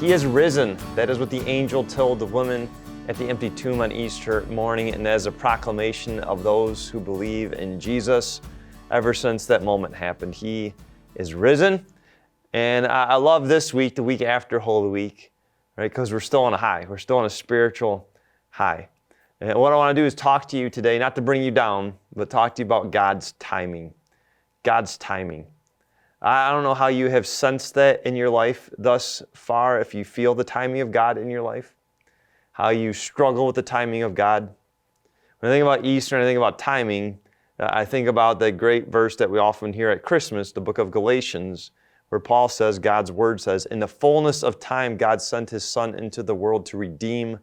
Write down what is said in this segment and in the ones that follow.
He is risen. That is what the angel told the woman at the empty tomb on Easter morning, and as a proclamation of those who believe in Jesus. Ever since that moment happened, He is risen. And I love this week, the week after Holy Week, right? Because we're still on a high. We're still on a spiritual high. And what I want to do is talk to you today, not to bring you down, but talk to you about God's timing. God's timing. I don't know how you have sensed that in your life thus far, if you feel the timing of God in your life, how you struggle with the timing of God. When I think about Easter and I think about timing, I think about the great verse that we often hear at Christmas, the book of Galatians, where Paul says, God's word says, in the fullness of time, God sent His Son into the world to redeem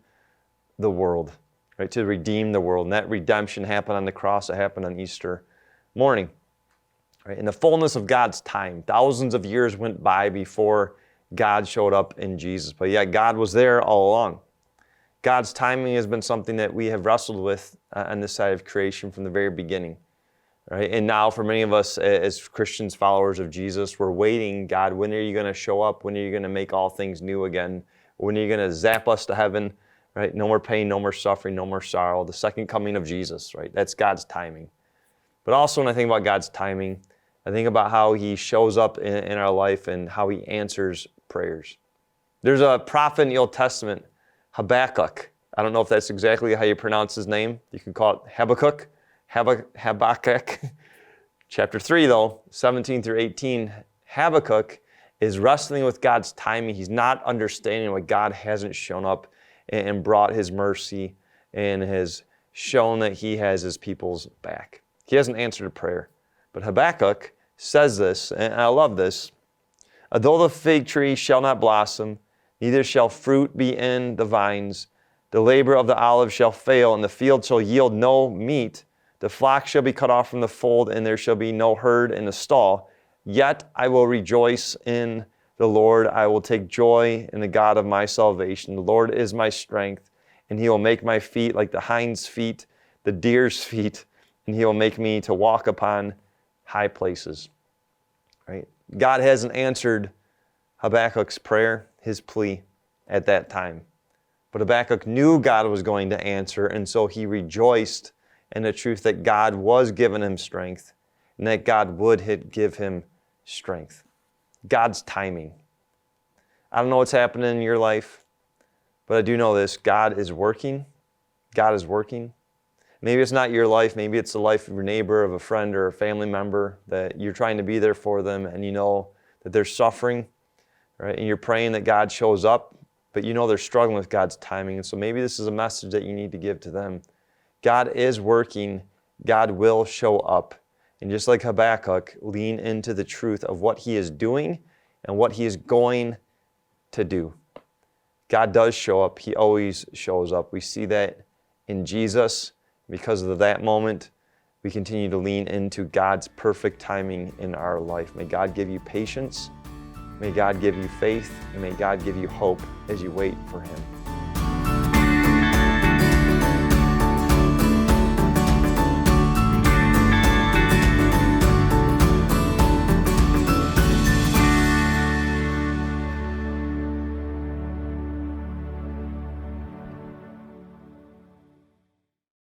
the world, right? To redeem the world. And that redemption happened on the cross. It happened on Easter morning. Right? In the fullness of God's time, thousands of years went by before God showed up in Jesus. But yet God was there all along. God's timing has been something that we have wrestled with on this side of creation from the very beginning. Right? And now for many of us as Christians, followers of Jesus, we're waiting, God, when are you going to show up? When are you going to make all things new again? When are you going to zap us to heaven? Right? No more pain, no more suffering, no more sorrow. The second coming of Jesus, right? That's God's timing. But also when I think about God's timing, I think about how He shows up in our life and how He answers prayers. There's a prophet in the Old Testament, Habakkuk. I don't know if that's exactly how you pronounce his name. You can call it Habakkuk. Habakkuk. Chapter 3, though, 17 through 18, Habakkuk is wrestling with God's timing. He's not understanding why God hasn't shown up and brought His mercy and has shown that He has His people's back. He hasn't answered a prayer. But Habakkuk says this, and I love this, though the fig tree shall not blossom, neither shall fruit be in the vines, the labor of the olive shall fail, and the field shall yield no meat, the flock shall be cut off from the fold, and there shall be no herd in the stall. Yet I will rejoice in the Lord. I will take joy in the God of my salvation. The Lord is my strength, and He will make my feet like the hind's feet, the deer's feet, and He will make me to walk upon high places. Right? God hasn't answered Habakkuk's prayer, his plea, at that time. But Habakkuk knew God was going to answer, and so he rejoiced in the truth that God was giving him strength, and that God would give him strength. God's timing. I don't know what's happening in your life, but I do know this. God is working. God is working. Maybe it's not your life. Maybe it's the life of your neighbor, of a friend, or a family member that you're trying to be there for them, and you know that they're suffering, right? And you're praying that God shows up, but you know they're struggling with God's timing. And so maybe this is a message that you need to give to them. God is working. God will show up. And just like Habakkuk, lean into the truth of what He is doing and what He is going to do. God does show up. He always shows up. We see that in Jesus. Because of that moment, we continue to lean into God's perfect timing in our life. May God give you patience. May God give you faith. And may God give you hope as you wait for Him.